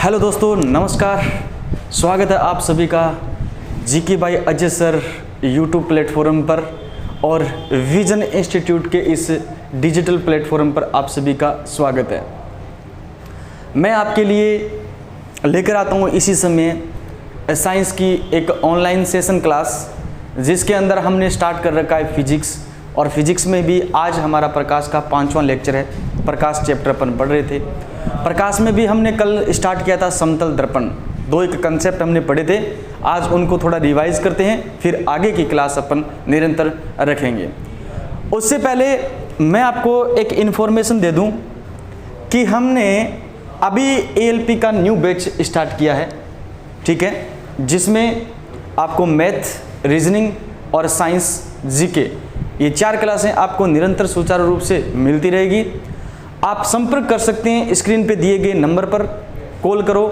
Hello दोस्तों, नमस्कार। स्वागत है आप सभी का GK by Ajay sir YouTube platform पर और विजन इंस्टीट्यूट के इस डिजिटल प्लेटफॉर्म पर आप सभी का स्वागत है। मैं आपके लिए लेकर आता हूँ इसी समय साइंस की एक ऑनलाइन सेशन क्लास, जिसके अंदर हमने स्टार्ट कर रखा है फिजिक्स। और फिजिक्स में भी आज हमारा प्रकाश का 5वां लेक्चर है। प्रकाश चैप्टर अपन पढ़ रहे थे। प्रकाश में भी हमने कल स्टार्ट किया था समतल दर्पण। दो एक कंसेप्ट हमने पढ़े थे, आज उनको थोड़ा रिवाइज करते हैं, फिर आगे की क्लास अपन निरंतर रखेंगे। उससे पहले मैं आपको एक इन्फॉर्मेशन दे दूं कि हमने अभी एएलपी का न्यू बैच स्टार्ट किया है, ठीक है, जिसमें आपको मैथ, रीजनिंग और साइंस, जीके, ये 4 क्लासें आपको निरंतर सुचारू रूप से मिलती रहेगी। आप संपर्क कर सकते हैं, स्क्रीन पे दिए गए नंबर पर कॉल करो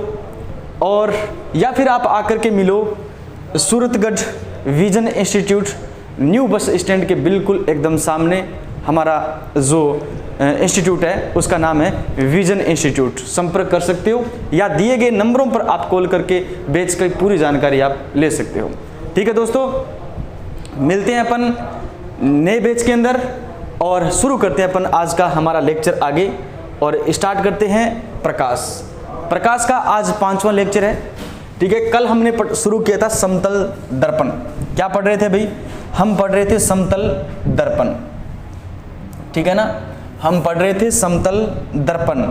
और या फिर आप आकर के मिलो Suratgarh vision institute, new bus stand के बिल्कुल एकदम सामने हमारा जो इंस्टीट्यूट है उसका नाम है विजन इंस्टीट्यूट। संपर्क कर सकते हो या दिए गए नंबरों पर आप कॉल करके बैच की पूरी जानकारी आप ले सकते हो। ठीक है दोस्तों, मिलते हैं अपन नए बैच के अंदर और शुरू करते हैं अपन आज का हमारा लेक्चर आगे और स्टार्ट करते हैं प्रकाश का आज 5वां लेक्चर है, ठीक है। कल हमने शुरू किया था समतल दर्पण। क्या पढ़ रहे थे भाई? हम पढ़ रहे थे समतल दर्पण, ठीक है ना। हम पढ़ रहे थे समतल दर्पण।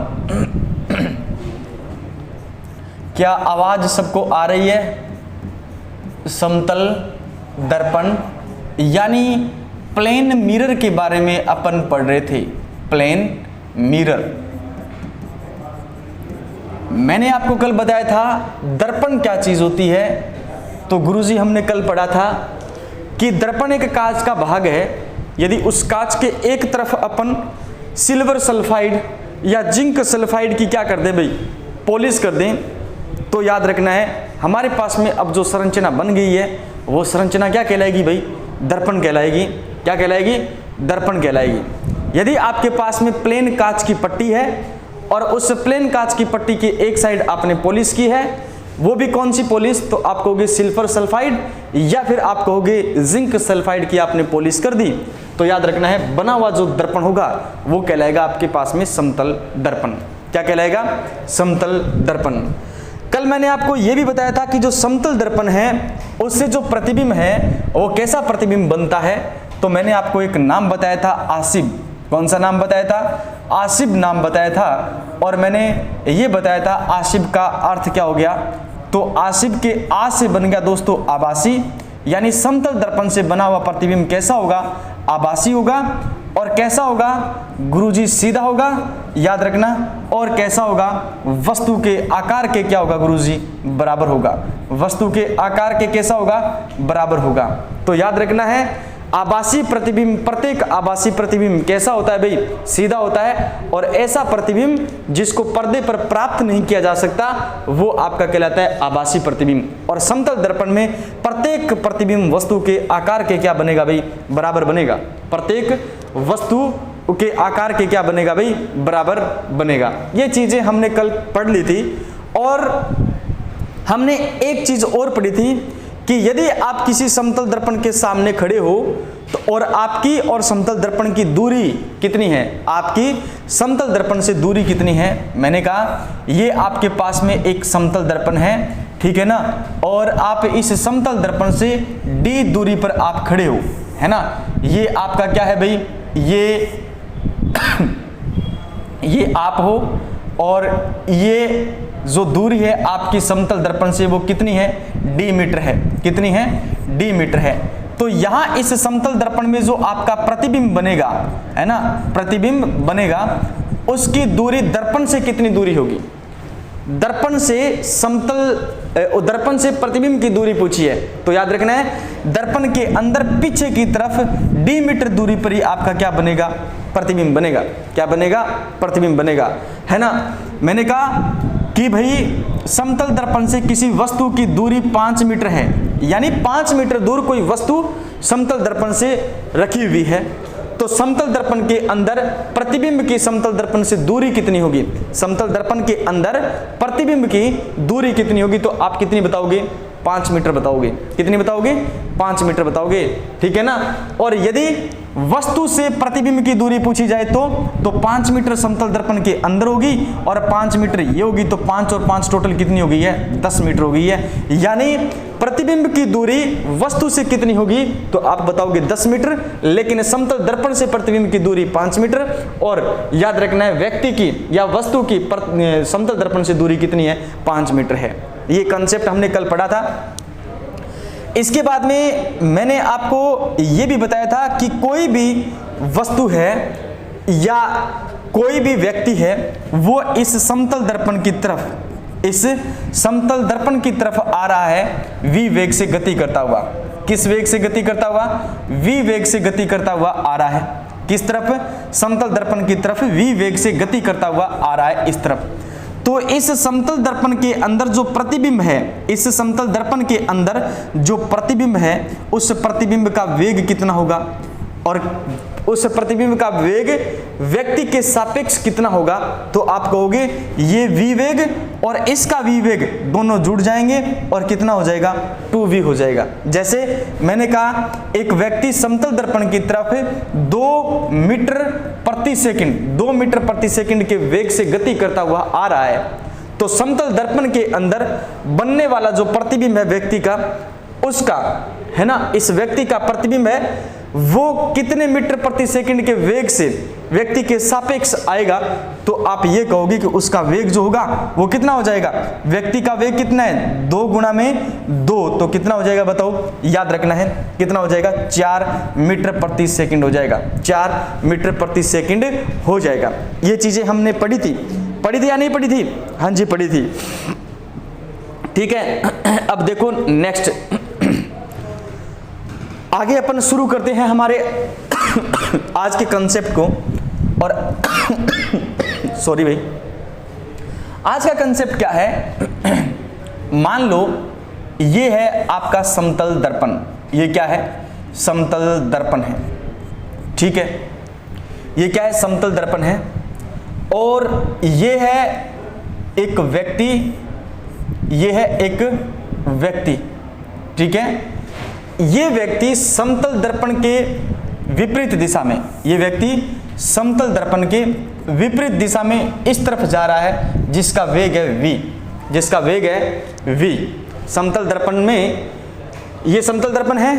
क्या आवाज सबको आ रही है? समतल दर्पण यानी प्लेन मिरर के बारे में अपन पढ़ रहे थे। प्लेन मिरर मैंने आपको कल बताया था दर्पण क्या चीज होती है। तो गुरुजी हमने कल पढ़ा था कि दर्पण एक कांच का भाग है। यदि उस कांच के एक तरफ अपन सिल्वर सल्फाइड या जिंक सल्फाइड की क्या कर दें भाई, पॉलिश कर दें, तो याद रखना है हमारे पास में अब जो संरचना बन गई है वो संरचना क्या कहलाएगी भाई? दर्पण कहलाएगी। क्या कहलाएगी? दर्पण कहलाएगी। यदि आपके पास में प्लेन कांच की पट्टी है और उस प्लेन कांच की पट्टी की एक साइड आपने पॉलिश की है, वो भी कौन सी पॉलिश? तो आप कहोगे सिल्वर सल्फाइड या फिर आप कहोगे जिंक सल्फाइड की आपने पॉलिश कर दी, तो याद रखना है बना हुआ जो दर्पण होगा वो कहलाएगा आपके पास में समतल दर्पण। क्या कहलाएगा? समतल दर्पण। कल मैंने आपको यह भी बताया था कि जो समतल दर्पण है उससे जो प्रतिबिंब है वो कैसा प्रतिबिंब बनता है। तो मैंने आपको एक नाम बताया था, आसिब। कौन सा नाम बताया था? आसिब नाम बताया था। और मैंने ये बताया था आसिब का अर्थ क्या हो गया। तो आसिब के आ से बन गया दोस्तों आभासी, यानी समतल दर्पण से बना हुआ प्रतिबिंब कैसा होगा? आभासी होगा। और कैसा होगा गुरुजी? सीधा होगा, याद रखना। और कैसा होगा? वस्तु के आकार के क्या होगा गुरुजी? बराबर होगा। वस्तु के आकार के कैसा होगा? बराबर होगा। तो याद रखना है आभासी प्रतिबिंब, प्रत्येक आभासी प्रतिबिंब कैसा होता है भाई? सीधा होता है। और ऐसा प्रतिबिंब जिसको पर्दे पर प्राप्त नहीं किया जा सकता वो आपका कहलाता है आभासी प्रतिबिंब। और समतल दर्पण में प्रत्येक प्रतिबिंब वस्तु के आकार के क्या बनेगा भाई? बराबर बनेगा। प्रत्येक वस्तु के आकार के क्या बनेगा भाई? बराबर बनेगा। ये चीजें हमने कल पढ़ ली थी। और हमने एक चीज और पढ़ी थी कि यदि आप किसी समतल दर्पण के सामने खड़े हो तो और आपकी और समतल दर्पण की दूरी कितनी है? आपकी समतल दर्पण से दूरी कितनी है? मैंने कहा ये आपके पास में एक समतल दर्पण है, ठीक है ना। और आप इस समतल दर्पण से d दूरी पर आप खड़े हो, है ना। ये आपका क्या है भाई? ये आप हो और ये जो दूरी है आपकी समतल दर्पण से वो कितनी है? d मीटर है। कितनी है? d मीटर है। तो यहां इस समतल दर्पण में जो आपका प्रतिबिंब बनेगा, है ना, प्रतिबिंब बनेगा, उसकी दूरी दर्पण से कितनी दूरी होगी? दर्पण से दर्पण से प्रतिबिंब की दूरी पूछी है तो याद रखना है दर्पण के अंदर पीछे की तरफ d मीटर दूरी पर ही आपका क्या बनेगा? प्रतिबिंब बनेगा। क्या बनेगा? प्रतिबिंब बनेगा, है ना। मैंने कहा कि भाई समतल दर्पण से किसी वस्तु की दूरी 5 मीटर है, यानी 5 मीटर दूर कोई वस्तु समतल दर्पण से रखी हुई है, तो तो समतल दर्पण के अंदर प्रतिबिंब की समतल दर्पण से दूरी कितनी होगी? समतल दर्पण के अंदर प्रतिबिंब की दूरी कितनी होगी? तो आप कितनी बताओगे? 5 मीटर बताओगे। कितनी बताओगे? 5 मीटर बताओगे, ठीक है ना। और यदि वस्तु से प्रतिबिंब की दूरी पूछी जाए तो 5 मीटर समतल दर्पण के अंदर होगी और 5 मीटर ये होगी, तो 5 और 5 टोटल कितनी हो गई है? 10 मीटर हो गई है। यानी प्रतिबिंब की दूरी वस्तु से कितनी होगी? तो आप बताओगे 10 मीटर, लेकिन समतल दर्पण से प्रतिबिंब की दूरी 5 मीटर। और याद रखना है व्यक्ति की या वस्तु की समतल दर्पण से दूरी कितनी है? 5 मीटर है। ये कंसेप्ट हमने कल पढ़ा था। इसके बाद में मैंने आपको ये भी बताया था कि कोई भी वस्तु है या कोई भी व्यक्ति है, वो इस समतल दर्पण की तरफ, इस समतल दर्पण की तरफ आ रहा है v वेग से गति करता हुआ। किस वेग से गति करता हुआ? v वेग से गति करता हुआ आ रहा है। किस तरफ? समतल दर्पण की तरफ v वेग से गति करता हुआ आ रहा है, इस तरफ। तो इस समतल दर्पण के अंदर जो प्रतिबिंब है, इस समतल दर्पण के अंदर जो प्रतिबिंब है, उस प्रतिबिंब का वेग कितना होगा? और उस प्रतिबिंब का वेग व्यक्ति के सापेक्ष कितना होगा? तो आप कहोगे ये v वेग और इसका v वेग दोनों जुड़ जाएंगे और कितना हो जाएगा? 2v हो जाएगा। जैसे मैंने कहा एक व्यक्ति समतल दर्पण की तरफ 2 मीटर प्रति सेकंड के वेग से गति करता हुआ आ रहा है, तो समतल दर्पण के अंदर बनने वाला जो प्रतिबिंब है व्यक्ति का, उसका, है ना, इस व्यक्ति का प्रतिबिंब है, वो कितने मीटर प्रति सेकंड के वेग से व्यक्ति के सापेक्ष आएगा? तो आप ये कहोगे कि उसका वेग जो होगा वो कितना हो जाएगा? व्यक्ति का वेग कितना है? 2 गुणा में 2, तो कितना हो जाएगा बताओ? याद रखना है कितना हो जाएगा? 4 मीटर प्रति सेकंड हो जाएगा। 4 मीटर प्रति सेकंड हो जाएगा। ये चीजें हमने पढ़ी थी या नहीं पढ़ी थी? हाँ जी पढ़ी थी, ठीक है। अब देखो नेक्स्ट, आगे अपन शुरू करते हैं हमारे आज के कंसेप्ट को। और सॉरी भाई, आज का कंसेप्ट क्या है? मान लो ये है आपका समतल दर्पण। ये क्या है? समतल दर्पण है, ठीक है। ये क्या है? समतल दर्पण है। और ये है एक व्यक्ति, ये है एक व्यक्ति, ठीक है। ये व्यक्ति समतल दर्पण के विपरीत दिशा में, ये व्यक्ति समतल दर्पण के विपरीत दिशा में इस तरफ जा रहा है, जिसका वेग है v, जिसका वेग है v। समतल दर्पण में, ये समतल दर्पण है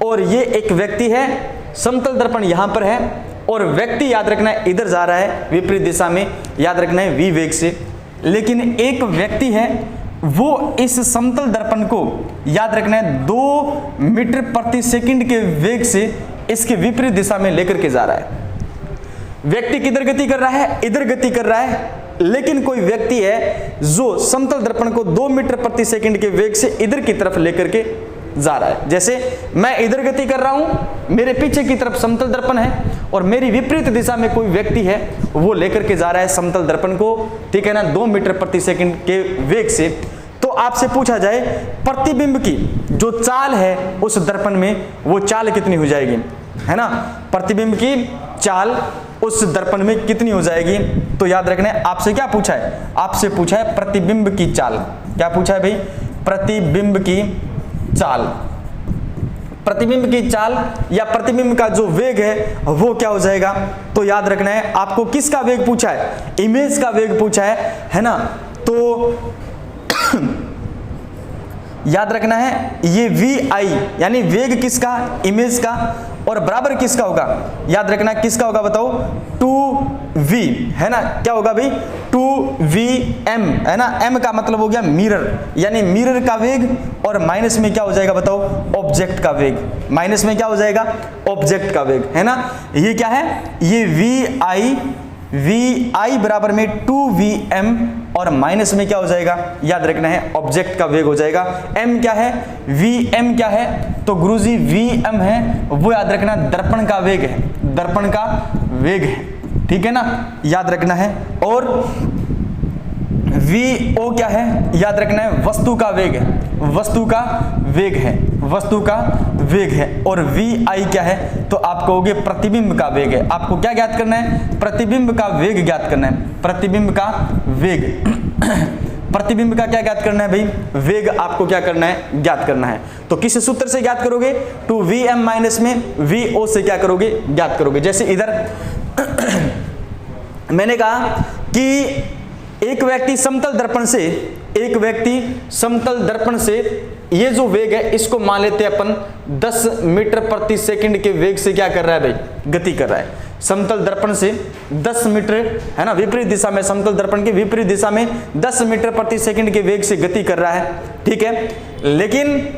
और ये एक व्यक्ति है। समतल दर्पण यहां पर है और व्यक्ति याद रखना है इधर जा रहा है विपरीत दिशा में, याद रखना है v वेग से। लेकिन एक व्यक्ति है, वो इस समतल दर्पण को याद रखना है 2 मीटर प्रति सेकंड के वेग से इसके विपरीत दिशा में लेकर के जा रहा है। व्यक्ति किधर गति कर रहा है? इधर गति कर रहा है। लेकिन कोई व्यक्ति है जो समतल दर्पण को 2 मीटर प्रति सेकंड के वेग से इधर की तरफ लेकर के जा रहा है। जैसे मैं इधर गति कर रहा हूं, मेरे पीछे की तरफ समतल दर्पण है और मेरी विपरीत दिशा में कोई व्यक्ति है, वो लेकर के जा रहा है समतल दर्पण को, ठीक है ना, 2 मीटर प्रति सेकंड के वेग से। तो आपसे पूछा जाए प्रतिबिंब की जो चाल है उस दर्पण में, वो चाल कितनी हो जाएगी, है ना। प्रतिबिंब की चाल उस दर्पण में कितनी हो जाएगी? तो याद रखना है आपसे क्या पूछा है? आपसे पूछा है प्रतिबिंब की चाल। क्या पूछा है भाई? प्रतिबिंब की चाल। प्रतिबिंब की चाल या प्रतिबिंब का जो वेग है वो क्या हो जाएगा? तो याद रखना है आपको किसका वेग पूछा है? इमेज का वेग पूछा है ना। तो याद रखना है ये vi यानी वेग किसका? इमेज का। और बराबर किसका होगा? याद रखना किसका होगा बताओ? 2v, है ना। क्या होगा भाई? 2vm, है ना। m का मतलब हो गया मिरर, यानी मिरर का वेग। और माइनस में क्या हो जाएगा बताओ? ऑब्जेक्ट का वेग। माइनस में क्या हो जाएगा? ऑब्जेक्ट का वेग, है ना। ये क्या है? ये vi बराबर में 2vm और माइनस में क्या हो जाएगा? याद रखना है ऑब्जेक्ट का वेग हो जाएगा। m क्या है? vm क्या है? तो गुरुजी vm है, वो याद रखना दर्पण का वेग है, दर्पण का वेग है, ठीक है ना, याद रखना है। और vo क्या है? याद रखना है वस्तु का वेग है, वस्तु का वेग है, वस्तु का वेग है और vi क्या है, तो आप कहोगे प्रतिबिंब का वेग है। आपको क्या ज्ञात करना है, प्रतिबिंब का वेग ज्ञात करना है, प्रतिबिंब का वेग प्रतिबिंब का क्या ज्ञात करना है भाई, वेग आपको क्या करना है, ज्ञात करना है। तो किस सूत्र से ज्ञात करोगे, 2vm माइनस में vo से क्या करोगे, ज्ञात करोगे। जैसे इधर मैंने कहा कि एक व्यक्ति समतल दर्पण से ये जो वेग है इसको मान लेते हैं अपन 10 मीटर प्रति सेकंड के वेग से क्या कर रहा है भाई, गति कर रहा है। समतल दर्पण से 10 मीटर है ना, विपरीत दिशा में, समतल दर्पण की विपरीत दिशा में 10 मीटर प्रति सेकंड के वेग से गति कर रहा है, ठीक है। लेकिन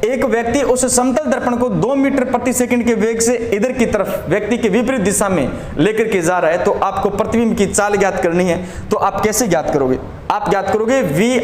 एक व्यक्ति उस समतल दर्पण को 2 मीटर प्रति सेकंड के वेग से इधर की तरफ व्यक्ति के विपरीत दिशा में लेकर के जा रहा है, तो आपको प्रतिबिंब की चाल ज्ञात करनी है। तो आप कैसे ज्ञात करोगे, आप ज्ञात करोगे vi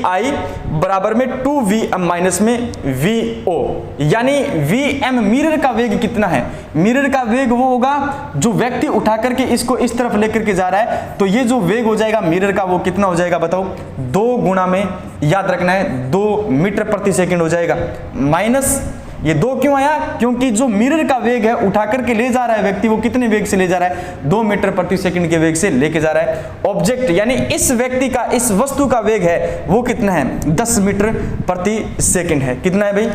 बराबर में 2vm माइनस में vo, यानी vm मिरर का वेग कितना है, मिरर का वेग वो होगा जो व्यक्ति उठा करके इसको इस तरफ लेकर के जा रहा है, तो ये जो वेग हो जाएगा मिरर का वो कितना हो जाएगा बताओ, 2 गुना में याद रखना है 2 मीटर प्रति सेकंड हो जाएगा। माइनस ये 2 क्यों आया, क्योंकि जो मिरर का वेग है उठा करके ले जा रहा है व्यक्ति, वो कितने वेग से ले जा रहा है, 2 मीटर प्रति सेकंड के वेग से लेके जा रहा है। ऑब्जेक्ट यानी इस व्यक्ति का, इस वस्तु का वेग है वो कितना है, 10 मीटर प्रति सेकंड है। कितना है भाई,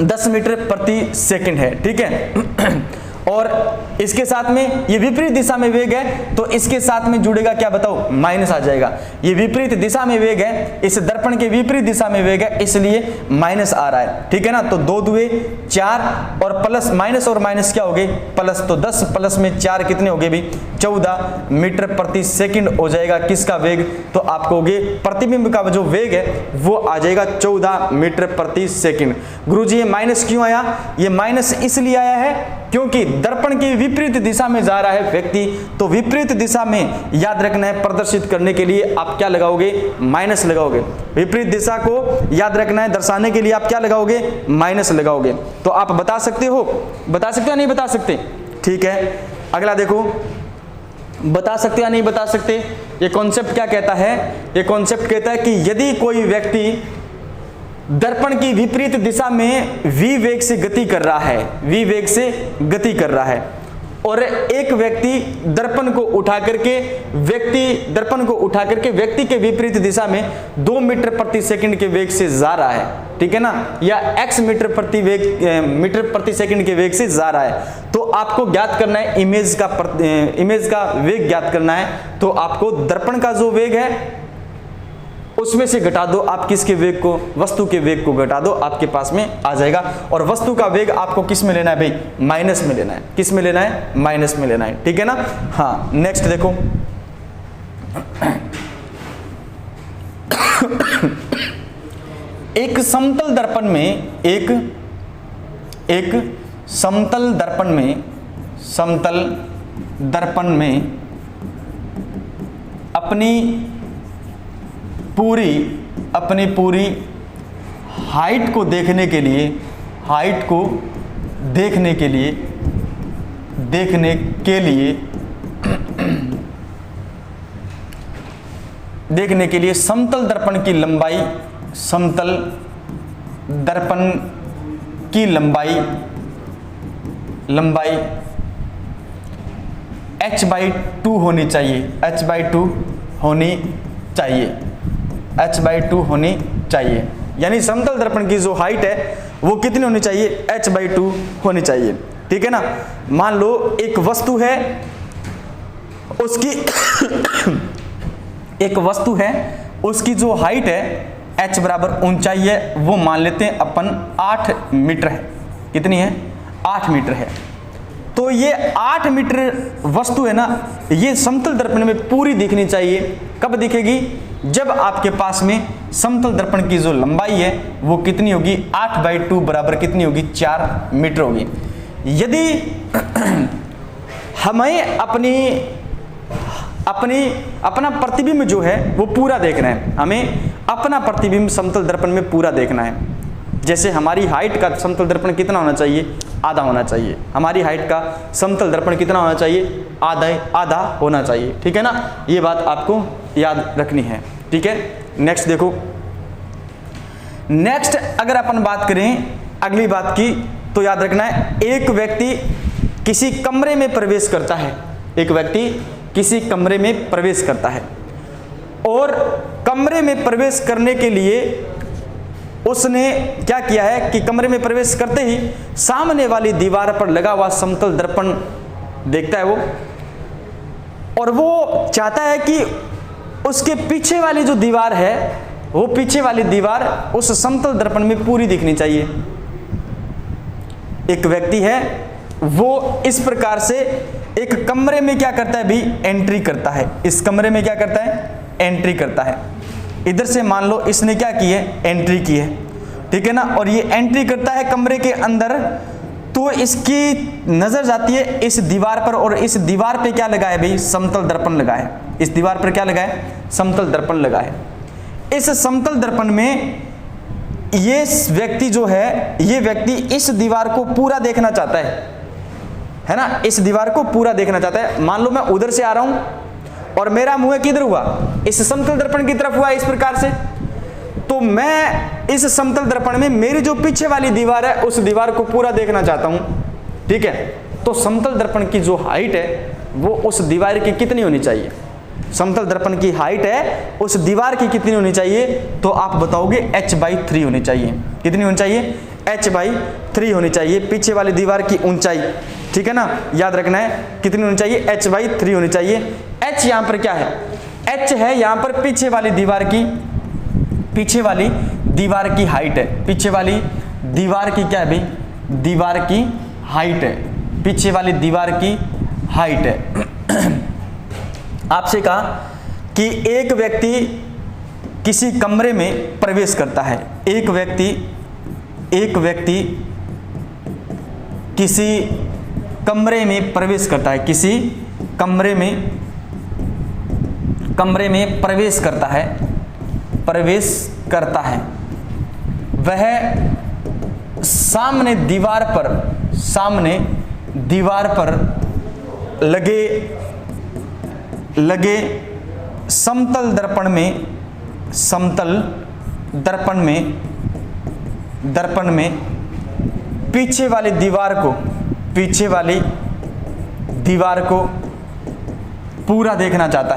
10 मीटर प्रति सेकंड है, ठीक है। और इसके साथ में ये विपरीत दिशा में वेग है, तो इसके साथ में जुड़ेगा क्या बताओ, माइनस आ जाएगा। ये विपरीत दिशा में वेग है, इस दर्पण के विपरीत दिशा में वेग है, इसलिए माइनस आ रहा है, ठीक है ना। तो 2 दुए 4 और प्लस, माइनस और माइनस क्या हो गए, प्लस। तो 10 प्लस में 4 कितने हो गए भाई, 14 मीटर प्रति सेकंड हो जाएगा किसका वेग, तो आप कहोगे प्रतिबिंब का जो वेग है वो आ जाएगा 14 मीटर प्रति सेकंड। गुरुजी ये माइनस क्यों आया, ये माइनस इसलिए आया है क्योंकि दर्पण की विपरीत दिशा में जा रहा है व्यक्ति, तो विपरीत दिशा में याद रखना है प्रदर्शित करने के लिए आप क्या लगाओगे, माइनस लगाओगे। विपरीत दिशा को याद रखना है दर्शाने के लिए आप क्या लगाओगे, माइनस लगाओगे। तो आप बता सकते हो या नहीं बता सकते, ठीक है। अगला देखो, बता सकते या नहीं बता सकते। ये कॉन्सेप्ट क्या कहता है, ये कॉन्सेप्ट कहता है कि यदि कोई व्यक्ति दर्पण की विपरीत दिशा में v वेग से गति कर रहा है, v वेग से गति कर रहा है, और एक व्यक्ति दर्पण को उठा करके व्यक्ति के विपरीत दिशा में 2 मीटर प्रति सेकंड के वेग से जा रहा है, ठीक है ना, या x मीटर प्रति सेकंड के वेग से जा रहा है, तो आपको ज्ञात करना है इमेज का वेग ज्ञात करना है। तो आपको दर्पण का जो वेग है उसमें से घटा दो, आप किसके वेग को, वस्तु के वेग को घटा दो, आपके पास में आ जाएगा। और वस्तु का वेग आपको किस में लेना है भाई, माइनस में लेना है। किस में लेना है, माइनस में लेना है, ठीक है ना। हाँ नेक्स्ट देखो, एक समतल दर्पण में अपनी पूरी हाइट को देखने के लिए समतल दर्पण की लंबाई h/2 होनी चाहिए। यानी समतल दर्पण की जो हाइट है वो कितनी होनी चाहिए, h/2 होनी चाहिए, ठीक है ना। मान लो एक वस्तु है उसकी जो हाइट है h बराबर ऊंचाई है वो मान लेते हैं अपन 8 मीटर है। कितनी है, 8 मीटर है। तो ये 8 मीटर वस्तु है ना, ये समतल दर्पण में पूरी दिखनी चाहिए। कब दिखेगी, जब आपके पास में समतल दर्पण की जो लंबाई है वो कितनी होगी, 8/2 बराबर कितनी होगी, 4 मीटर होगी। यदि हमें अपना प्रतिबिंब जो है वो पूरा देखना है, हमें अपना प्रतिबिंब समतल दर्पण में पूरा देखना है। जैसे हमारी हाइट का समतल दर्पण कितना होना चाहिए, आधा होना चाहिए। हमारी हाइट का समतल दर्पण कितना होना चाहिए, आधा होना चाहिए, ठीक है ना। ये बात आपको याद रखनी है, ठीक है। नेक्स्ट देखो, नेक्स्ट अगर अपन बात करें अगली बात की तो याद रखना है, एक व्यक्ति किसी कमरे में प्रवेश करता है, एक व्यक्ति किसी कमरे में प्रवेश करता है और कमरे में प्रवेश करने के लिए उसने क्या किया है कि कमरे में प्रवेश करते ही सामने वाली दीवार पर लगा हुआ समतल दर्पण देखता है वो, और वो चाहता है कि उसके पीछे वाली जो दीवार है, वो पीछे वाली दीवार उस समतल दर्पण में पूरी दिखनी चाहिए। एक व्यक्ति है, वो इस प्रकार से एक कमरे में क्या करता है भी, एंट्री करता है। इस कमरे में क्या करता है, एंट्री करता है। इधर से मान लो इसने क्या की है, एंट्री की है, ठीक है ना, और ये एंट्री करता है कमरे के अंदर, तो इसकी नजर जाती है इस दीवार पर, और इस दीवार पे क्या लगा है भाई, समतल दर्पण लगा है। इस दीवार पर क्या लगा है, समतल दर्पण लगा है। इस समतल दर्पण में ये व्यक्ति जो है, ये व्यक्ति इस दीवार को पूरा देखना चाहता है ना, इस दीवार को पूरा देखना चाहता है। मान लो मैं उधर से आ रहा हूं और मेरा मुंह किधर हुआ, इस समतल दर्पण की तरफ हुआ इस प्रकार से, तो मैं इस समतल दर्पण में मेरी जो पीछे वाली दीवार है उस दीवार को पूरा देखना चाहता हूं, ठीक है। तो समतल दर्पण की जो हाइट है वो उस दीवार की कितनी होनी चाहिए, समतल दर्पण की हाइट है उस दीवार की कितनी होनी चाहिए, तो आप बताओगे h/3 होनी चाहिए। कितनी होनी चाहिए, h/3 होनी चाहिए पीछे वाली दीवार की ऊंचाई, ठीक है ना, याद रखना है कितनी होनी चाहिए, h/3 होनी चाहिए। h यहां पर क्या है, h है यहां पर पीछे वाली दीवार की, पीछे वाली दीवार की हाइट है, पीछे वाली दीवार की क्या है भाई, दीवार की हाइट है, पीछे वाली दीवार की हाइट है। आपसे कहा कि एक व्यक्ति किसी कमरे में प्रवेश करता है, एक व्यक्ति किसी कमरे में प्रवेश करता है, किसी कमरे में प्रवेश करता है, वह सामने दीवार पर लगे समतल दर्पण में पीछे वाली दीवार को पूरा देखना चाहता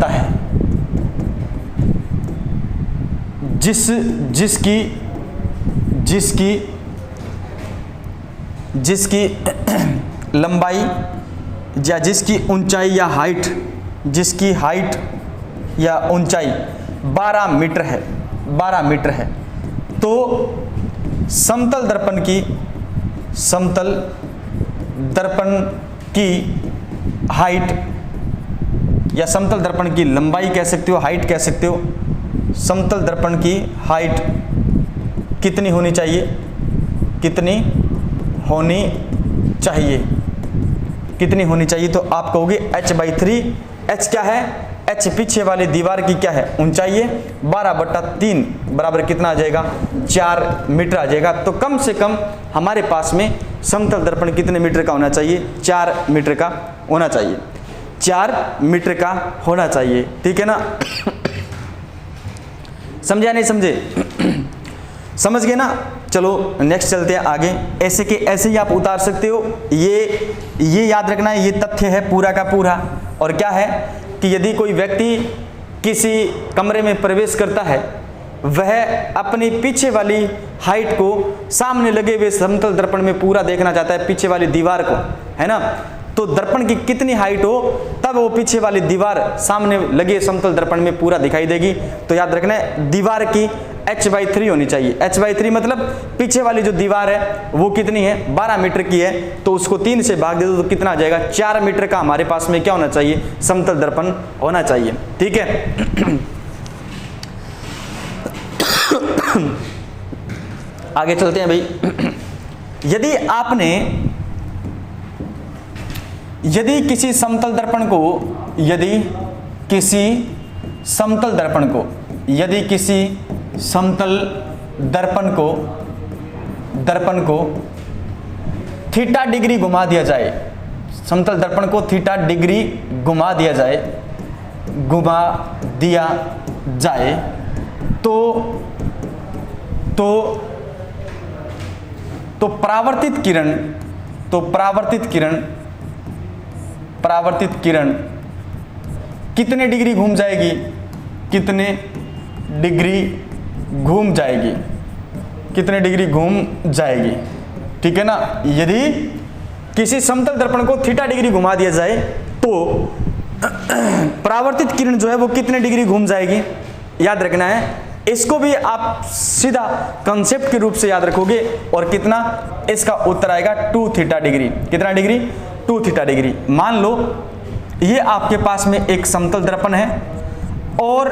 है, जिसकी लंबाई या जिसकी ऊंचाई या हाइट, जिसकी हाइट या ऊंचाई 12 मीटर है, तो समतल दर्पण की हाइट या समतल दर्पण की लंबाई कह सकते हो, हाइट कह सकते हो, समतल दर्पण की हाइट कितनी होनी चाहिए, कितनी होनी चाहिए, तो आप कहोगे h/3। h क्या है, h पीछे वाली दीवार की क्या है, ऊंचाई है, 12/3 बराबर कितना आ जाएगा, 4 मीटर आ जाएगा। तो कम से कम हमारे पास में समतल दर्पण कितने मीटर का होना चाहिए, 4 मीटर का होना चाहिए, 4 मीटर का होना चाहिए, ठीक है ना। समझे या नहीं समझे, समझ गए ना। चलो नेक्स्ट चलते हैं आगे। ऐसे के ऐसे ही आप उतार सकते हो, ये याद रखना है, ये तथ्य है पूरा का पूरा। और क्या है कि यदि कोई व्यक्ति किसी कमरे में प्रवेश करता है, वह अपनी पीछे वाली हाइट को सामने लगे हुए समतल दर्पण में पूरा देखना चाहता है, पीछे वाली दीवार को, है ना। तो दर्पण की कितनी हाइट हो तब वो पीछे वाली दीवार सामने लगे समतल दर्पण में पूरा दिखाई देगी। तो याद रखना है दीवार की h/3 होनी चाहिए। h/3 मतलब पीछे वाली जो दीवार है वो कितनी है, 12 मीटर की है, तो उसको 3 से भाग दे दो तो कितना आ जाएगा, 4 मीटर का हमारे पास में क्या होना चाहिए, समतल दर्पण होना चाहिए, ठीक है। आगे चलते हैं भाई। यदि किसी समतल दर्पण को थीटा डिग्री घुमा दिया जाए, समतल दर्पण को थीटा डिग्री घुमा दिया जाए, तो परावर्तित किरण कितने डिग्री घूम जाएगी, कितने डिग्री घूम जाएगी, कितने डिग्री घूम जाएगी, ठीक है ना। यदि किसी समतल दर्पण को थीटा डिग्री घुमा दिया जाए तो परावर्तित किरण जो है वो कितने डिग्री घूम जाएगी, याद रखना है। इसको भी आप सीधा कंसेप्ट के रूप से याद रखोगे और कितना, इसका उत्तर आएगा 2 थीटा डिग्री। कितना डिग्री? 2 theta degree. मान लो ये आपके पास में एक समतल दर्पण है और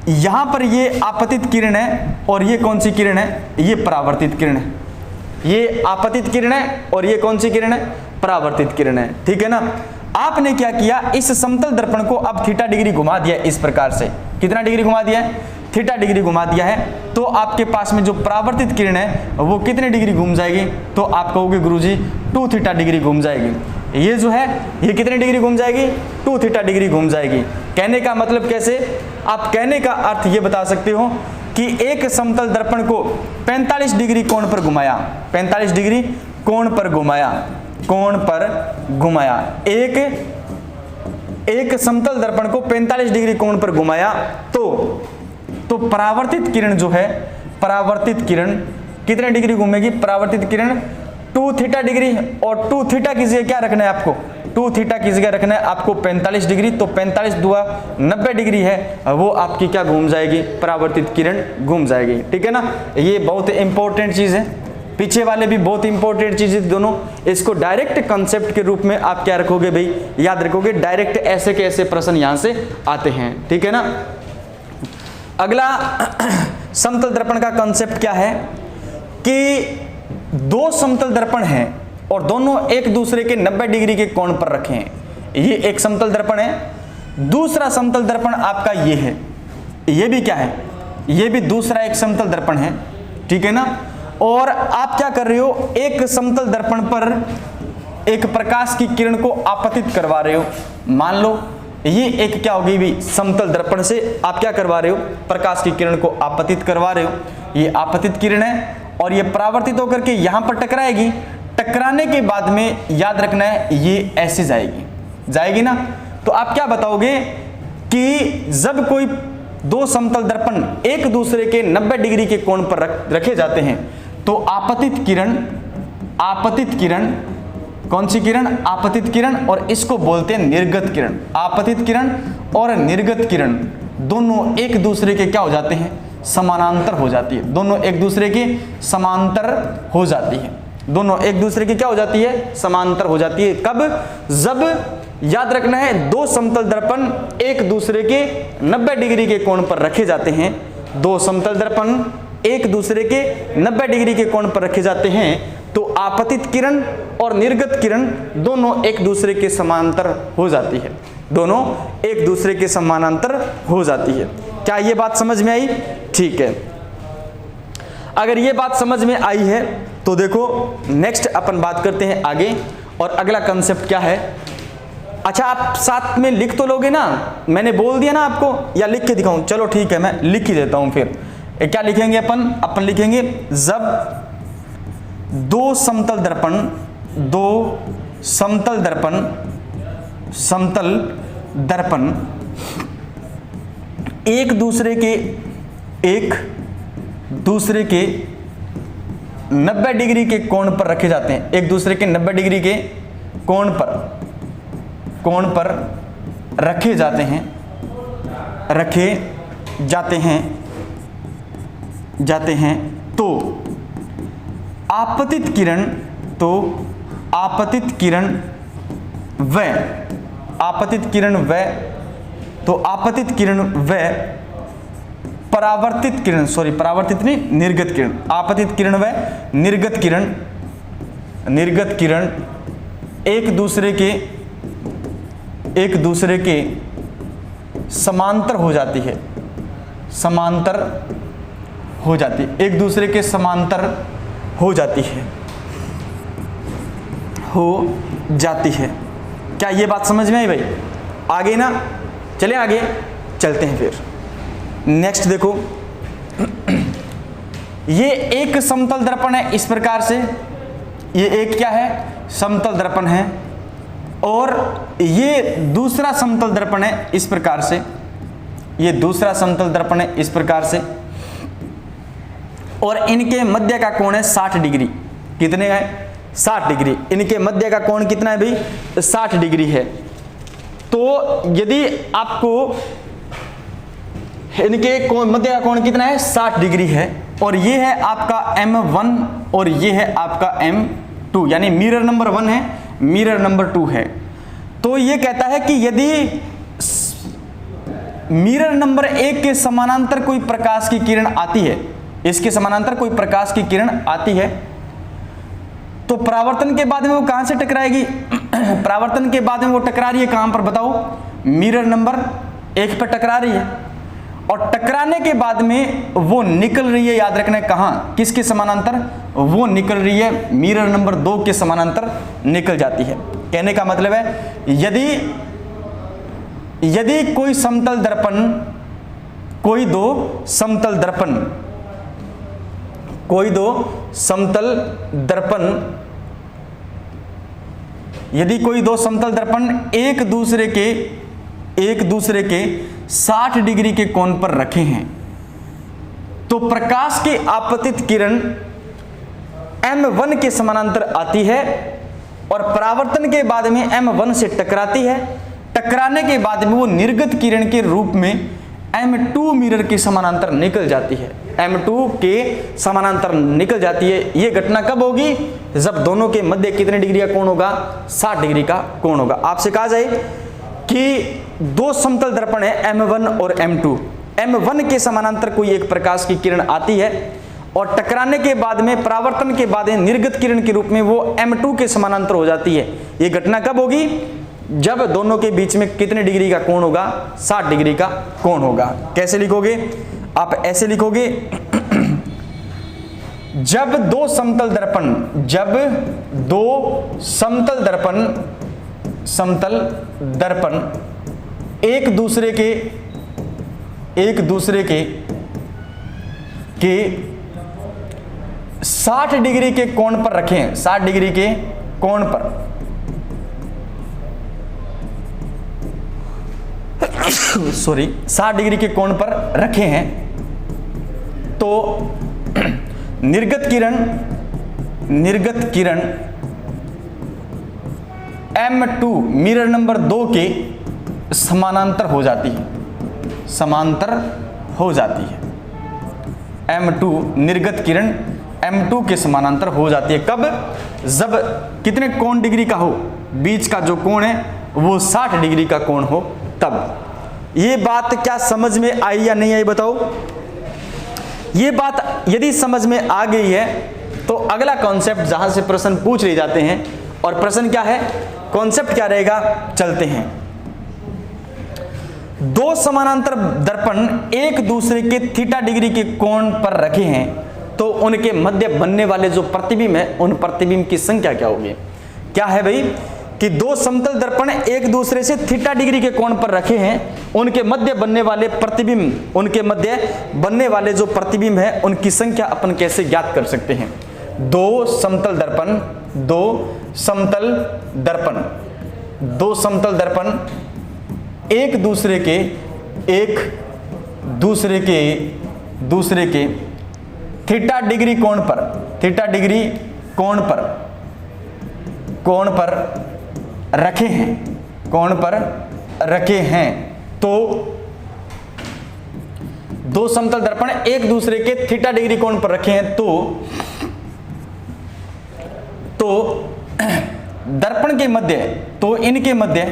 यहां पर ये आपतित किरण है और ये कौन सी किरण है, ये परावर्तित किरण है। ये आपतित किरण है और ये कौन सी किरण है, परावर्तित किरण है, ठीक है ना। आपने क्या किया, इस समतल दर्पण को अब थीटा डिग्री घुमा दिया इस प्रकार से। कितना डिग्री घुमा दिया है, थीटा डिग्री घुमा दिया है। तो आपके पास में जो परावर्तित किरण है वो कितने डिग्री घूम जाएगी, तो आप कहोगे गुरुजी 2 थीटा डिग्री घूम जाएगी। ये जो है ये कितने डिग्री घूम जाएगी, 2 थीटा डिग्री घूम जाएगी। कहने का मतलब कैसे, आप कहने का अर्थ ये बता सकते हो कि एक समतल दर्पण को 45 डिग्री कोण पर घुमाया, 45 डिग्री कोण पर घुमाया, कोण पर घुमाया। एक समतल दर्पण को 45 डिग्री कोण पर घुमाया तो परावर्तित किरण जो है, परावर्तित किरण कितने डिग्री घूमेगी, परावर्तित किरण 2 थीटा डिग्री। और 2 थीटा की जगह क्या रखना है आपको, 2 थीटा की जगह रखना है आपको 45 डिग्री। तो 45 दुआ 90 डिग्री है, वो आपकी क्या घूम जाएगी, परावर्तित किरण घूम जाएगी, ठीक है ना। ये बहुत इंपॉर्टेंट चीज है, पीछे वाले भी बहुत इंपॉर्टेंट चीज है दोनों। इसको डायरेक्ट कंसेप्ट के रूप में आप क्या रखोगे भाई, याद रखोगे। डायरेक्ट ऐसे के ऐसे प्रश्न यहां से आते हैं, ठीक है ना। अगला समतल दर्पण का कंसेप्ट क्या है कि 2 समतल दर्पण हैं और दोनों एक दूसरे के 90 डिग्री के कोण पर रखे हैं। ये एक समतल दर्पण है, दूसरा समतल दर्पण आपका ये है, ये भी क्या है, ये भी दूसरा एक समतल दर्पण है, ठीक है ना। और आप क्या कर रहे हो, एक समतल दर्पण पर एक प्रकाश की किरण को आपतित करवा रहे हो। मान लो ये एक क्या होगी भी, समतल दर्पण से आप क्या करवा रहे हो, प्रकाश की किरण को आपतित करवा रहे हो। ये आपतित किरण है और ये परावर्तित होकर के यहां पर टकराएगी। टकराने के बाद में याद रखना है ये ऐसे जाएगी ना। तो आप क्या बताओगे कि जब कोई 2 समतल दर्पण एक दूसरे के 90 डिग्री के कोण पर रखे जाते हैं तो आपतित किरण कौन सी किरण, आपतित किरण, और इसको बोलते हैं निर्गत किरण। आपतित किरण और निर्गत किरण दोनों एक दूसरे के क्या हो जाते हैं, समानांतर हो जाती है। दोनों एक दूसरे के समांतर हो जाती है, दोनों एक दूसरे की क्या हो जाती है, समांतर हो जाती है। कब, जब, याद रखना है 2 समतल दर्पण एक दूसरे के 90 डिग्री के कोण पर रखे जाते हैं। 2 समतल दर्पण एक दूसरे के 90 डिग्री के कोण पर रखे जाते हैं तो आपतित किरण और निर्गत किरण दोनों एक दूसरे के समांतर हो जाती है, दोनों एक दूसरे के समानांतर हो जाती है। क्या ये बात समझ में आई? ठीक है। अगर ये बात समझ में आई है तो देखो नेक्स्ट अपन बात करते हैं आगे। और अगला कंसेप्ट क्या है, अच्छा आप साथ में लिख तो लोगे ना, मैंने बोल दिया ना आपको, या लिख के दिखाऊं? चलो ठीक है, मैं लिख ही देता हूं। फिर क्या लिखेंगे अपन लिखेंगे जब 2 समतल दर्पण एक दूसरे के 90 डिग्री के कोण पर रखे जाते हैं, एक दूसरे के 90 डिग्री के कोण पर रखे जाते हैं तो आपतित किरण व परावर्तित किरण, सॉरी परावर्तित नहीं, निर्गत किरण, आपतित किरण व निर्गत किरण एक दूसरे के समांतर हो जाती है, एक दूसरे के समांतर हो जाती है। क्या ये बात समझ में आई भाई? आगे ना चले, आगे चलते हैं। फिर नेक्स्ट देखो ये एक समतल दर्पण है इस प्रकार से, ये एक क्या है, समतल दर्पण है, और ये दूसरा समतल दर्पण है इस प्रकार से, ये दूसरा समतल दर्पण है इस प्रकार से, और इनके मध्य का कोण है 60 डिग्री। कितने है? 60 डिग्री। इनके मध्य का कोण कितना है भाई? 60 डिग्री है। तो यदि आपको इनके मध्य का कोण कितना है? 60 डिग्री है, और ये है आपका M1 और ये है आपका M2, यानी मिरर नंबर 1 है, मिरर नंबर 2 है। तो ये कहता है कि यदि मिरर नंबर 1 के समानांतर कोई प्रकाश की किरण आती है, इसके समानांतर कोई प्रकाश की किरण आती है, तो परावर्तन के बाद में वो कहां से टकराएगी? परावर्तन के बाद में वो टकरा रही है कहां पर बताओ? मिरर नंबर 1 पर टकरा रही है, और टकराने के बाद में वो निकल रही है, याद रखना कहां, किसके समानांतर? वो निकल रही है मिरर नंबर 2 के समानांतर निकल जाती है। कहने का मतलब है यदि कोई समतल दर्पण, कोई दो समतल दर्पण, कोई दो समतल दर्पण, यदि कोई दो समतल दर्पण एक दूसरे के 60 डिग्री के कोण पर रखे हैं, तो प्रकाश की आपतित किरण M1 के समानांतर आती है और परावर्तन के बाद में M1 से टकराती है। टकराने के बाद में वो निर्गत किरण के रूप में M2 मिरर के समानांतर निकल जाती है, M2 के समानांतर निकल जाती है। ये घटना कब होगी? जब दोनों के मध्य कितने डिग्री का कोण होगा? 60 डिग्री का कोण होगा। आपसे कहा जाए कि दो समतल दर्पण है M1 और M2, M1 के समानांतर कोई एक प्रकाश की किरण आती है और टकराने के बाद में, परावर्तन के बाद निर्गत किरण के रूप में वो M2 के समानांतर हो जाती है। ये घटना कब होगी? जब दोनों के बीच में कितने डिग्री का कोण होगा? 60 डिग्री का कोण होगा। कैसे लिखोगे आप? ऐसे लिखोगे, जब दो समतल दर्पण एक दूसरे के 60 डिग्री के कोण पर रखे हैं, 60 डिग्री के कोण पर, सॉरी 60 डिग्री के कोण पर रखे हैं, तो निर्गत किरण M2 मिरर नंबर 2 के समानांतर हो जाती है, M2 निर्गत किरण M2 के समानांतर हो जाती है। कब? जब कितने कोण डिग्री का हो? बीच का जो कोण है वो 60 डिग्री का कोण हो, तब। ये बात क्या समझ में आई या नहीं आई बताओ? ये बात यदि समझ में आ गई है तो अगला कॉन्सेप्ट जहां से प्रश्न पूछ ले जाते हैं, और प्रश्न क्या है, कॉन्सेप्ट क्या रहेगा, चलते हैं। दो समानांतर दर्पण एक दूसरे के थीटा डिग्री के कोण पर रखे हैं, तो उनके मध्य बनने वाले जो प्रतिबिंब है, उन प्रतिबिंब की संख्या क्या होगी? क्या है भाई कि दो समतल दर्पण एक दूसरे से थीटा डिग्री के कोण पर रखे हैं, उनके मध्य बनने वाले प्रतिबिंब, उनके मध्य बनने वाले जो प्रतिबिंब है उनकी संख्या अपन कैसे ज्ञात कर सकते हैं? दो समतल दर्पण एक दूसरे के थीटा डिग्री कोण पर रखे हैं, तो दो समतल दर्पण एक दूसरे के थीटा डिग्री कोण पर रखे हैं, तो दर्पण के मध्य, तो इनके मध्य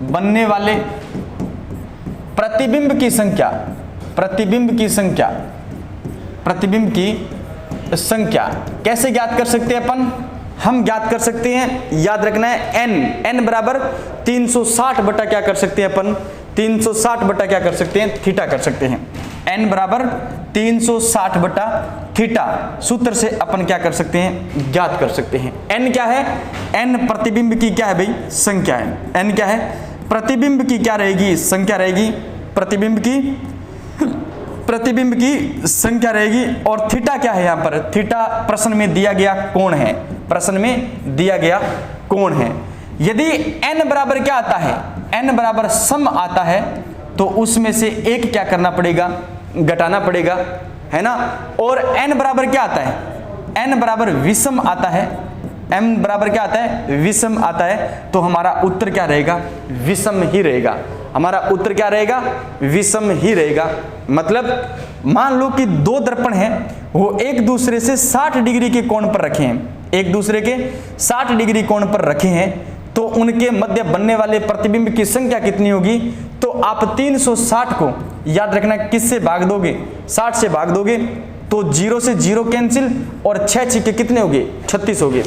बनने वाले प्रतिबिंब की संख्या कैसे ज्ञात कर सकते हैं अपन? हम ज्ञात कर सकते हैं, याद रखना है n बराबर 360 बटा क्या कर सकते हैं अपन? 360 बटा क्या कर सकते हैं? थीटा कर सकते हैं। n बराबर 360 बटा थीटा सूत्र से अपन क्या कर सकते हैं? ज्ञात कर सकते हैं। n क्या है? n प्रतिबिंब की क्या है भाई? संख्या है। n क्या है? प्रतिबिंब की क्या रहेगी, संख्या रहेगी, प्रतिबिंब की संख्या रहेगी। और थीटा क्या है यहाँ पर, थीटा प्रश्न में दिया गया कोण है, प्रश्न में दिया गया कोण है। यदि n बराबर क्या आता है, n बराबर सम आता है तो उसमें से एक क्या करना पड़ेगा, घटाना पड़ेगा, है ना। और n बराबर क्या आता है, n बराबर विषम आता है, m बराबर क्या आता है, विषम आता है, तो हमारा उत्तर क्या रहेगा, विषम ही रहेगा। हमारा उत्तर क्या रहेगा, विषम ही रहेगा। मतलब मान लो कि दो दर्पण हैं, वो एक दूसरे से 60 डिग्री के कोण पर रखे हैं, एक दूसरे के 60 डिग्री कोण पर रखे हैं, तो उनके मध्य बनने वाले प्रतिबिंब की संख्या कितनी होगी। तो आप 360 को याद रखना किससे भाग दोगे, 60 से भाग दोगे, तो 0 से 0 कैंसिल और 6 छिके कितने हो गए, 36 हो गए।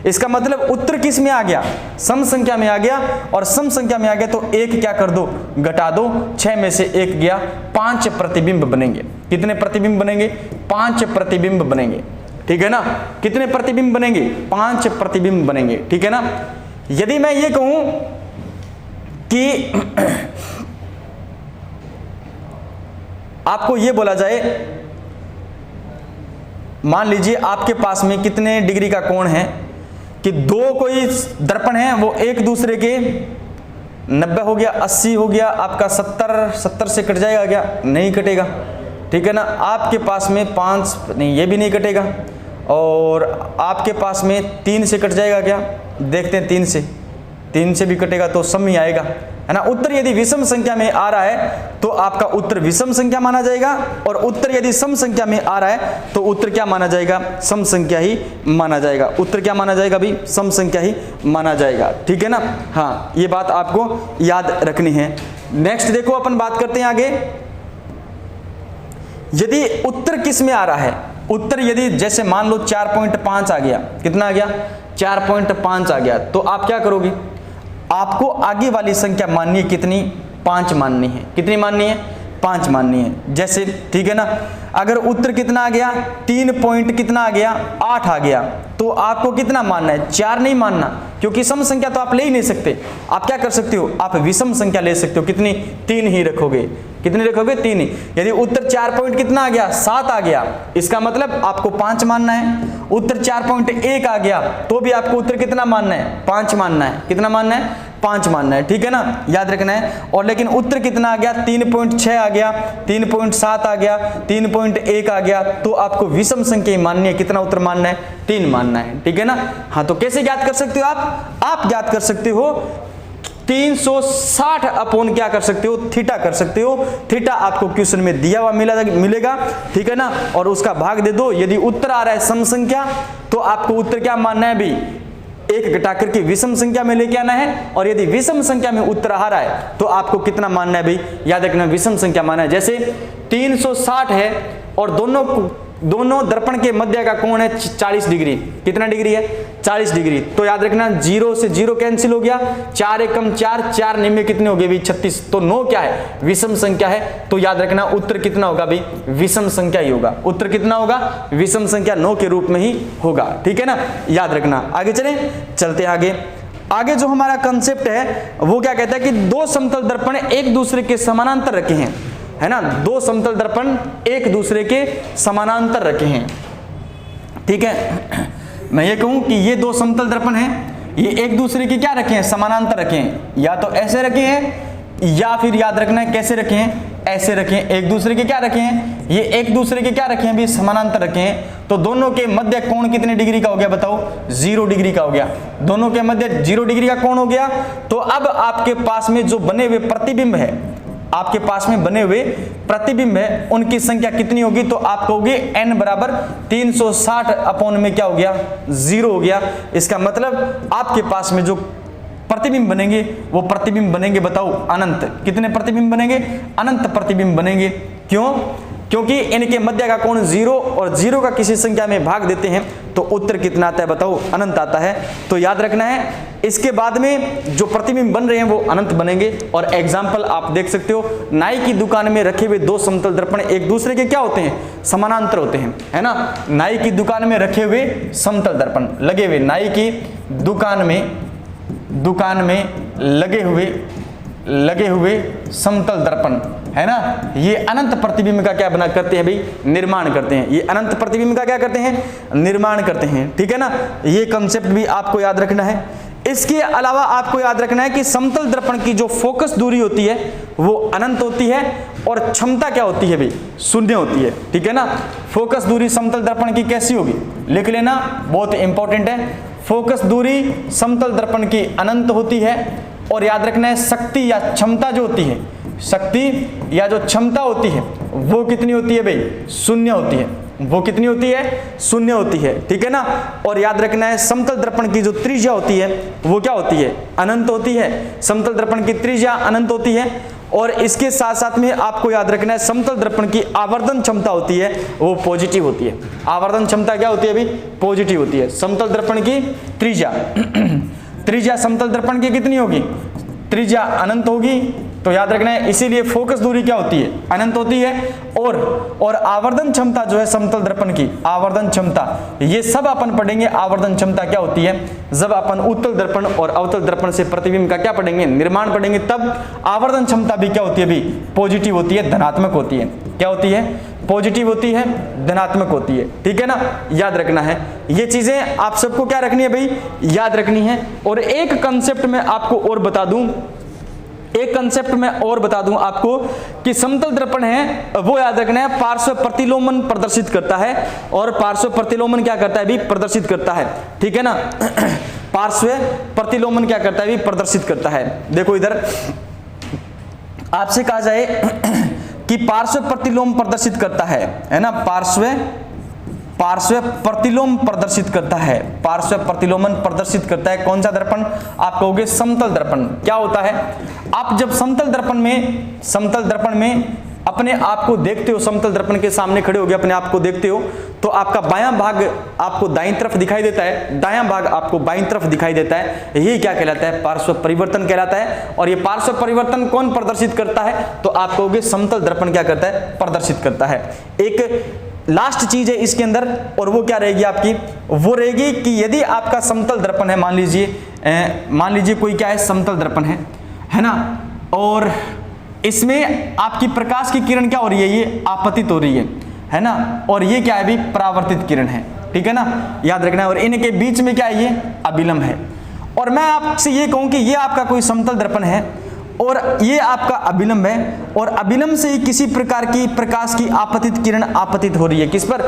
इसका मतलब उत्तर किस में आ गया, सम संख्या में आ गया, और सम संख्या में आ गया तो एक क्या कर दो, घटा दो, 6 में से 1 गया, 5 प्रतिबिंब बनेंगे। कितने प्रतिबिंब बनेंगे, 5 प्रतिबिंब बनेंगे, ठीक है ना। कितने प्रतिबिंब बनेंगे, 5 प्रतिबिंब बनेंगे, ठीक है ना। यदि मैं ये कहूं कि आपको ये बोला जाए, मान लीजिए आपके पास में कितने डिग्री का कोण है, कि दो कोई दर्पण है, वो एक दूसरे के 90 हो गया, 80 हो गया, आपका 70 से कट जाएगा क्या, नहीं कटेगा, ठीक है ना। आपके पास में 5 नहीं, ये भी नहीं कटेगा, और आपके पास में 3 से कट जाएगा क्या, देखते हैं 3 से भी कटेगा तो सम ही आएगा, है ना। उत्तर यदि विषम संख्या में आ रहा है तो आपका उत्तर विषम संख्या माना जाएगा, और उत्तर यदि सम संख्या में आ रहा है तो उत्तर क्या माना जाएगा, सम संख्या ही माना जाएगा। उत्तर क्या माना जाएगा भाई, सम संख्या ही माना जाएगा, ठीक है ना। हाँ, ये बात आपको याद रखनी है। नेक्स्ट देखो, अपन बात करते हैं आगे। यदि उत्तर किस में आ रहा है, उत्तर यदि जैसे मान लो 4.5 आ गया, कितना आ गया, 4.5 आ गया, तो आप क्या करोगे, आपको आगे वाली संख्या माननी है कितनी, 5 माननी है। कितनी माननी है, 5 माननी है। जैसे, ठीक है ना, अगर उत्तर कितना आ गया, 3 पॉइंट कितना आ गया, 8 आ गया, तो आपको कितना मानना है, 4 नहीं मानना, क्योंकि सम संख्या तो आप ले ही नहीं सकते। आप क्या कर सकते हो, आप विषम संख्या ले सकते हो, कितनी, 3 ही रखोगे। कितनी रखोगे, 3 ही। यदि उत्तर 4 पॉइंट कितना आ गया, 7 आ गया, इसका मतलब आपको 5 मानना है। उत्तर 4.1 आ गया तो भी आपको उत्तर कितना मानना है, 5 मानना है। कितना मानना है, 5 मानना है, ठीक है ना, याद रखना है। और लेकिन उत्तर कितना आ गया, 3.6 आ गया, 3.7 आ गया, 3.1 आ गया, तो आपको विषम संख्या माननी है। कितना उत्तर मानना है, 3 मानना है, ठीक है ना। हाँ, तो कैसे ज्ञात कर सकते हो आप ज्ञात कर सकते हो 360 अपॉन क्या कर सकते हो, थीटा कर सकते हो। थीटा आपको क्वेश्चन में दिया हुआ मिलेगा, ठीक है ना, और उसका भाग दे दो। यदि उत्तर आ रहा है सम संख्या तो आपको उत्तर क्या मानना है भाई, 1 घटा करके विषम संख्या में लेके आना है, और यदि विषम संख्या में उत्तर आ रहा है तो आपको कितना मानना है भाई, याद रखना, विषम संख्या मानना है। जैसे 360 है और दोनों दर्पण के मध्य का कोण है 40 डिग्री। कितना डिग्री है, 40 डिग्री। तो याद रखना 0 से 0 कैंसिल हो गया, 4 एकम 4, 4 निम्न कितने हो गए भाई, 36। तो 9 क्या है, विषम संख्या है। तो याद रखना उत्तर कितना होगा भाई, विषम संख्या ही होगा। उत्तर कितना होगा, विषम संख्या 9 के रूप में ही होगा, ठीक है ना, याद रखना। आगे चलते आगे जो हमारा कंसेप्ट है वो क्या कहता है कि दो समतल दर्पण एक दूसरे के समानांतर रखे हैं, है ना। दो समतल दर्पण एक दूसरे के समानांतर रखे हैं, ठीक है। मैं ये कहूं कि ये दो समतल दर्पण हैं, ये एक दूसरे के क्या रखे हैं, समानांतर रखे हैं। या तो ऐसे रखे हैं, या फिर याद रखना है कैसे रखे हैं, ऐसे रखे हैं। एक दूसरे के क्या रखे हैं, ये एक दूसरे के क्या रखे हैं भी, समानांतर रखे हैं। तो दोनों के मध्य कोण कितने डिग्री का हो गया बताओ, 0 डिग्री का हो गया। दोनों के मध्य 0 डिग्री का कोण हो गया। तो अब आपके पास में जो बने हुए प्रतिबिंब है, आपके पास में बने हुए प्रतिबिंब है, उनकी संख्या कितनी होगी, तो आपको होगी n बराबर 360 अपॉन में क्या हो गया, 0 हो गया। इसका मतलब आपके पास में जो प्रतिबिंब बनेंगे वो प्रतिबिंब बनेंगे बताओ अनंत। कितने प्रतिबिंब बनेंगे, अनंत प्रतिबिंब बनेंगे। क्यों, क्योंकि इनके मध्य का कोण 0 और 0 का किसी संख्या में भाग देते हैं तो उत्तर कितना आता है बताओ, अनंत आता है। तो याद रखना है इसके बाद में जो प्रतिबिंब बन रहे हैं वो अनंत बनेंगे। और एग्जाम्पल आप देख सकते हो, नाई की दुकान में रखे हुए दो समतल दर्पण एक दूसरे के क्या होते हैं, समानांतर होते हैं, है ना। नाई की दुकान में रखे हुए समतल दर्पण लगे हुए, नाई की दुकान में लगे हुए लगे हुए समतल दर्पण, है ना, ये अनंत प्रतिबिंब का क्या बना करते हैं भाई, निर्माण करते हैं। ये अनंत प्रतिबिंब का क्या करते हैं, निर्माण करते हैं, ठीक है ना। ये कंसेप्ट भी आपको याद रखना है। इसके अलावा आपको याद रखना है कि समतल दर्पण की जो फोकस दूरी होती है वो अनंत होती है और क्षमता क्या होती है भाई, शून्य होती है, ठीक है ना। फोकस दूरी समतल दर्पण की कैसी होगी, लिख लेना, बहुत इंपॉर्टेंट है। फोकस दूरी समतल दर्पण की अनंत होती है और याद रखना है शक्ति या क्षमता जो होती है, शक्ति या जो क्षमता होती है वो कितनी होती है भाई, शून्य होती है। वो कितनी होती है, शून्य होती है, ठीक है ना। और याद रखना है समतल दर्पण की जो त्रिज्या होती है वो क्या होती है, अनंत होती है। समतल दर्पण की त्रिज्या अनंत होती है और इसके साथ साथ में आपको याद रखना है समतल दर्पण की आवर्धन क्षमता होती है वो पॉजिटिव होती है। आवर्धन क्षमता क्या होती है अभी, पॉजिटिव होती है। समतल दर्पण की त्रिज्या त्रिज्या समतल दर्पण की कितनी होगी, त्रिज्या अनंत होगी, तो याद रखना है इसीलिए फोकस दूरी क्या होती है, अनंत होती है। और आवर्धन क्षमता जो है समतल दर्पण की, आवर्धन क्षमता, ये सब अपन पढ़ेंगे। आवर्धन क्षमता क्या होती है, जब अपन उत्तल दर्पण और अवतल दर्पण से प्रतिबिंब का क्या पढ़ेंगे, निर्माण पढ़ेंगे, तब आवर्धन क्षमता भी क्या होती है भाई, पॉजिटिव होती है, धनात्मक होती है। क्या होती है, पॉजिटिव होती है, धनात्मक होती है, ठीक है ना। याद रखना है ये चीजें आप सबको क्या रखनी है भाई, याद रखनी है। और एक कंसेप्ट में आपको और बता दूं, एक कंसेप्ट में और बता दूं आपको कि समतल दर्पण है वो याद रखना है पार्श्व प्रतिलोमन प्रदर्शित करता है। और पार्श्व प्रतिलोमन क्या करता है भी, प्रदर्शित करता है, ठीक है ना। पार्श्व प्रतिलोमन क्या करता है भी, प्रदर्शित करता है। देखो इधर आपसे कहा जाए कि पार्श्व प्रतिलोम प्रदर्शित करता है ना, पार्श्व प्रतिलोम प्रदर्शित करता है, पार्श्व प्रतिलोमन प्रदर्शित करता है कौन सा दर्पण, आप कहोगे समतल दर्पण। क्या होता है, आप जब समतल दर्पण में अपने आप को देखते हो, समतल दर्पण के सामने खड़े हो गए अपने आप को देखते हो, तो आपका बायां भाग आपको दाईं तरफ दिखाई देता है, दायां भाग आपको बाईं तरफ दिखाई देता है। यही क्या कहलाता है, पार्श्व परिवर्तन कहलाता है। और ये पार्श्व परिवर्तन कौन प्रदर्शित करता है, तो आप कहोगे समतल दर्पण क्या करता है, प्रदर्शित करता है। एक लास्ट चीज है इसके अंदर, और वो क्या रहेगी आपकी, वो रहेगी कि यदि आपका समतल दर्पण है, मान लीजिए कोई क्या है, समतल दर्पण है ना, और इसमें आपकी प्रकाश की किरण क्या हो रही है, ये आपतित हो रही है ना, और ये क्या है भी, परावर्तित किरण है, ठीक है ना, याद रखना है। और इनके बीच में क्या है, ये अभिलंब है। और मैं आपसे ये कहूं कि ये आपका कोई समतल दर्पण है और ये आपका अभिलंब है, और अभिलंब से ही किसी प्रकार की प्रकाश की आपतित किरण आपतित हो रही है, किस पर,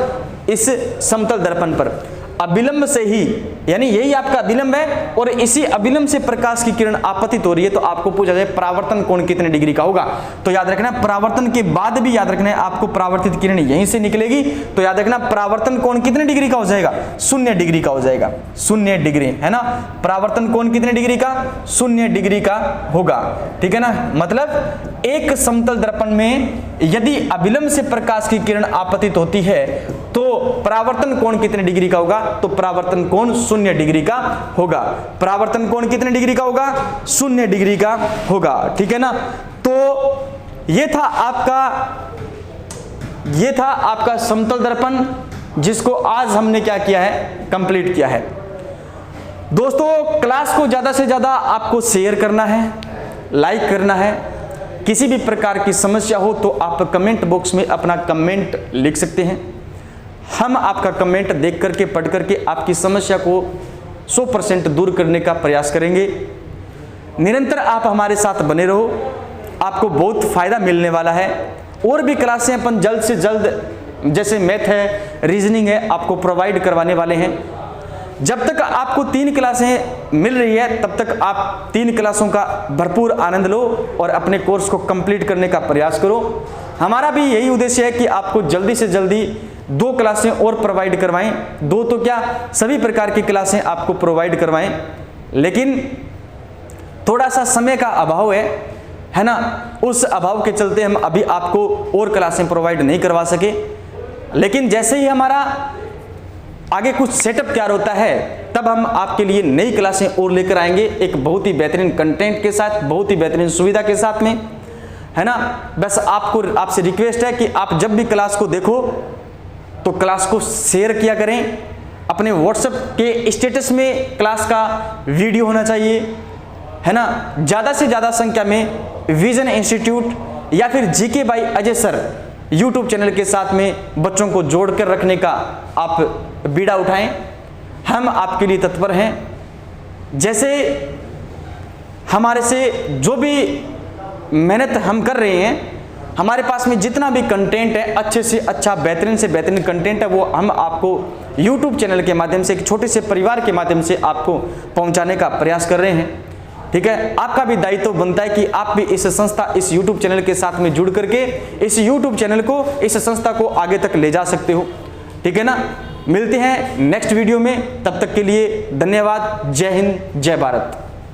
इस समतल दर्पण पर। अभिलंब से ही, यानी यही आपका अभिलंब है और इसी अभिलंब से प्रकाश की किरण आपतित हो रही है, तो आपको पूछा जाए परावर्तन कोण कितने डिग्री का होगा, तो याद रखना परावर्तन के बाद भी याद रखना है आपको परावर्तित किरण यहीं से निकलेगी, तो याद रखना परावर्तन कोण कितने डिग्री का हो जाएगा, 0 डिग्री का हो जाएगा, 0 डिग्री, है ना। परावर्तन कोण कितने डिग्री का, 0 डिग्री का होगा, ठीक है ना। मतलब एक समतल दर्पण में यदि अभिलंब से प्रकाश की किरण आपतित होती है तो परावर्तन कोण कितने डिग्री का होगा, तो परावर्तन कोण 0 डिग्री का होगा। परावर्तन कोण कितने डिग्री का होगा, 0 डिग्री का होगा, ठीक है ना। तो ये था आपका समतल दर्पण, जिसको आज हमने क्या किया है, कंप्लीट किया है। दोस्तों क्लास को ज्यादा से ज्यादा आपको शेयर करना है, लाइक करना है। किसी भी प्रकार की समस्या हो तो आप कमेंट बॉक्स में अपना कमेंट लिख सकते हैं। हम आपका कमेंट देख करके, पढ़ करके आपकी समस्या को 100% दूर करने का प्रयास करेंगे। निरंतर आप हमारे साथ बने रहो, आपको बहुत फायदा मिलने वाला है। और भी क्लासें अपन जल्द से जल्द, जैसे मैथ है, रीजनिंग है, आपको प्रोवाइड करवाने वाले हैं। जब तक आपको 3 क्लासें मिल रही है तब तक आप 3 क्लासों का भरपूर आनंद लो और अपने कोर्स को कंप्लीट करने का प्रयास करो। हमारा भी यही उद्देश्य है कि आपको जल्दी से जल्दी 2 क्लासें और प्रोवाइड करवाएं, 2 तो क्या, सभी प्रकार की क्लासें आपको प्रोवाइड करवाएं। लेकिन थोड़ा सा समय का अभाव है ना, उस अभाव के चलते हम अभी आपको और क्लासें प्रोवाइड नहीं करवा सके। लेकिन जैसे ही हमारा आगे कुछ सेटअप तैयार होता है तब हम आपके लिए नई क्लासें और लेकर आएंगे, एक बहुत ही बेहतरीन कंटेंट के साथ, बहुत ही बेहतरीन सुविधा के साथ में, है ना। बस आपसे रिक्वेस्ट है कि आप जब भी क्लास को देखो तो क्लास को शेयर किया करें। अपने व्हाट्सएप के स्टेटस में क्लास का वीडियो होना चाहिए, है ना। ज़्यादा से ज़्यादा संख्या में विजन इंस्टीट्यूट या फिर GK by Ajay sir YouTube channel के साथ में बच्चों को जोड़ कर रखने का आप बीड़ा उठाएं। हम आपके लिए तत्पर हैं। जैसे हमारे से जो भी मेहनत हम कर रहे हैं, हमारे पास में जितना भी कंटेंट है, अच्छे से अच्छा बेहतरीन से बेहतरीन कंटेंट है, वो हम आपको यूट्यूब चैनल के माध्यम से, एक छोटे से परिवार के माध्यम से आपको पहुंचाने का प्रयास कर रहे हैं। ठीक है, आपका भी दायित्व बनता है कि आप भी इस संस्था, इस यूट्यूब चैनल के साथ में जुड़ करके इस यूट्यूब चैनल को, इस संस्था को आगे तक ले जा सकते हो। ठीक है ना। मिलते हैं नेक्स्ट वीडियो में, तब तक के लिए धन्यवाद। जय हिंद, जय भारत।